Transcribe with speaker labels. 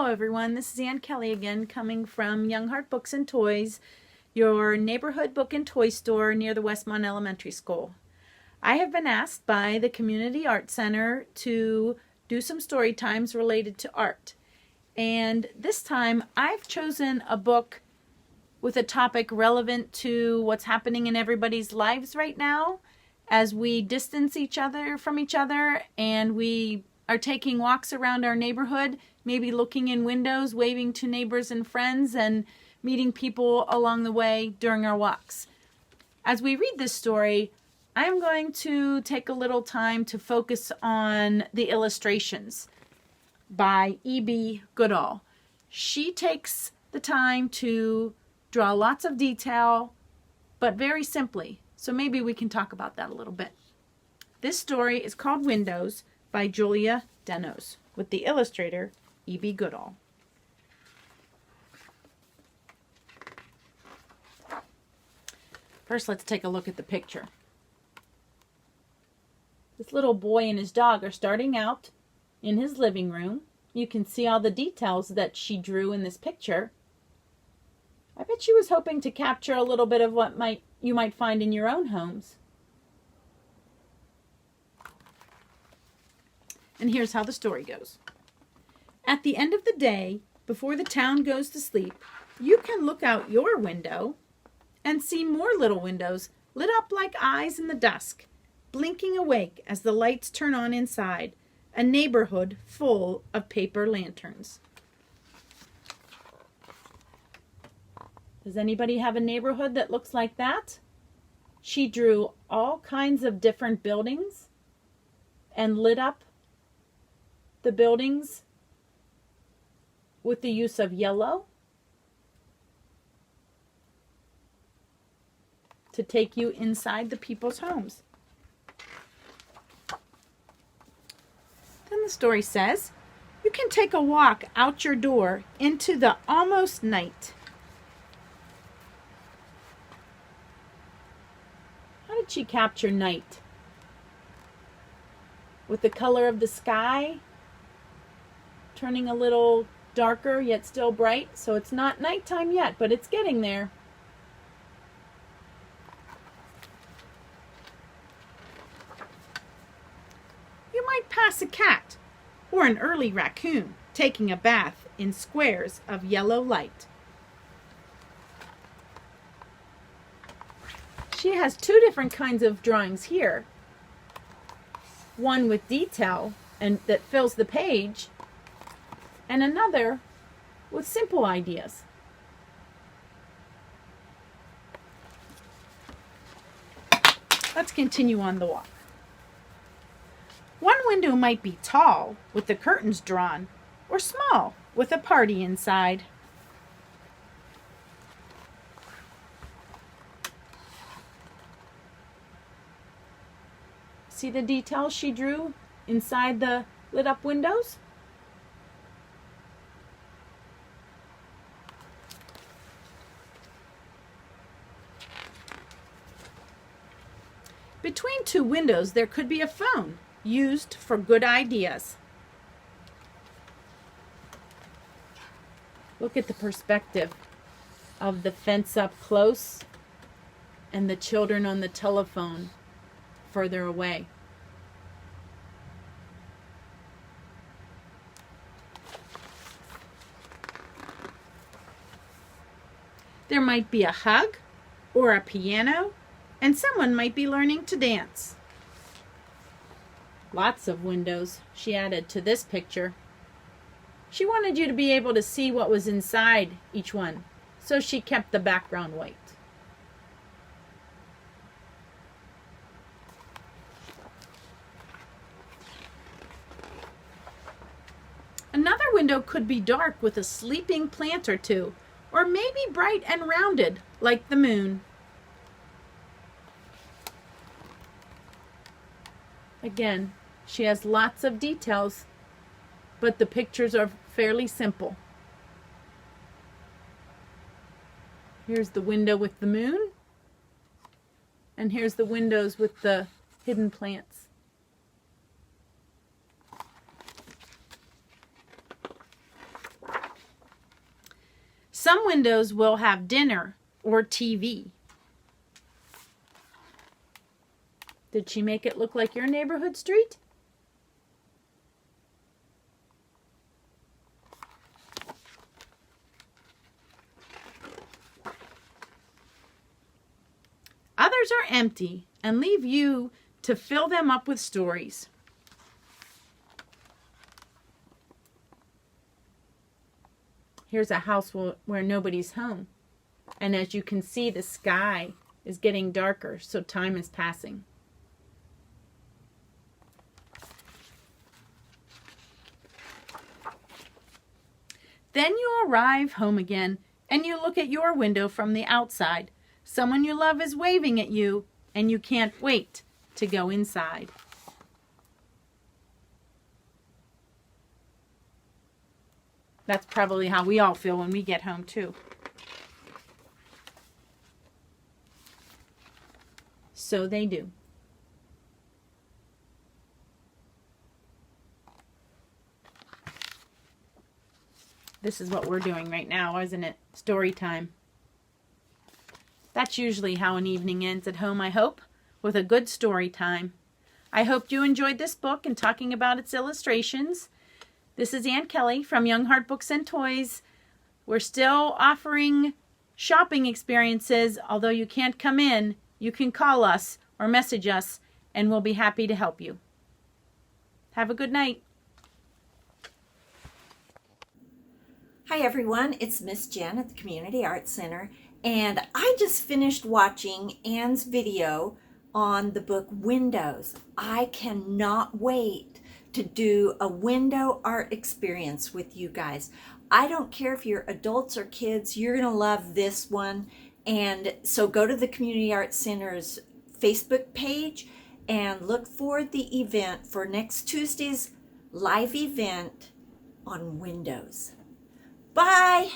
Speaker 1: Hello everyone, this is Ann Kelly again, coming from Young Heart Books and Toys, your neighborhood book and toy store near the Westmont Elementary School. I have been asked by the Community Art Center to do some story times related to art. And this time I've chosen a book with a topic relevant to what's happening in everybody's lives right now as we distance each other from each other and we are taking walks around our neighborhood, maybe looking in windows, waving to neighbors and friends, and meeting people along the way during our walks. As we read this story, I'm going to take a little time to focus on the illustrations by E.B. Goodall. She takes the time to draw lots of detail, but very simply. So maybe we can talk about that a little bit. This story is called Windows by Julia Denos, with the illustrator E.B. Goodall. First, let's take a look at the picture. This little boy and his dog are starting out in his living room. You can see all the details that she drew in this picture. I bet she was hoping to capture a little bit of what you might find in your own homes. And here's how the story goes. At the end of the day, before the town goes to sleep, you can look out your window and see more little windows lit up like eyes in the dusk, blinking awake as the lights turn on inside, a neighborhood full of paper lanterns. Does anybody have a neighborhood that looks like that? She drew all kinds of different buildings and lit up the buildings with the use of yellow to take you inside the people's homes. Then the story says, you can take a walk out your door into the almost night. How did she capture night? With the color of the sky turning a little darker yet still bright, so it's not nighttime yet, but it's getting there. You might pass a cat or an early raccoon taking a bath in squares of yellow light. She has two different kinds of drawings here. One with detail and that fills the page, and another with simple ideas. Let's continue on the walk. One window might be tall with the curtains drawn, or small with a party inside. See the details she drew inside the lit up windows? Between two windows, there could be a phone used for good ideas. Look at the perspective of the fence up close and the children on the telephone further away. There might be a hug or a piano, and someone might be learning to dance. Lots of windows she added to this picture. She wanted you to be able to see what was inside each one, so she kept the background white. Another window could be dark with a sleeping plant or two, or maybe bright and rounded like the moon. Again, she has lots of details, but the pictures are fairly simple. Here's the window with the moon, and here's the windows with the hidden plants. Some windows will have dinner or TV. Did she make it look like your neighborhood street? Others are empty and leave you to fill them up with stories. Here's a house where nobody's home. And as you can see, the sky is getting darker, so time is passing. Then you arrive home again and you look at your window from the outside. Someone you love is waving at you and you can't wait to go inside. That's probably how we all feel when we get home too. So they do. This is what we're doing right now, isn't it? Story time. That's usually how an evening ends at home, I hope, with a good story time. I hope you enjoyed this book and talking about its illustrations. This is Aunt Kelly from Young Heart Books and Toys. We're still offering shopping experiences. Although you can't come in, you can call us or message us and we'll be happy to help you. Have a good night.
Speaker 2: Hi everyone, it's Miss Jen at the Community Arts Center, and I just finished watching Anne's video on the book Windows. I cannot wait to do a window art experience with you guys. I don't care if you're adults or kids, you're gonna love this one. And so go to the Community Arts Center's Facebook page and look for the event for next Tuesday's live event on Windows. Bye!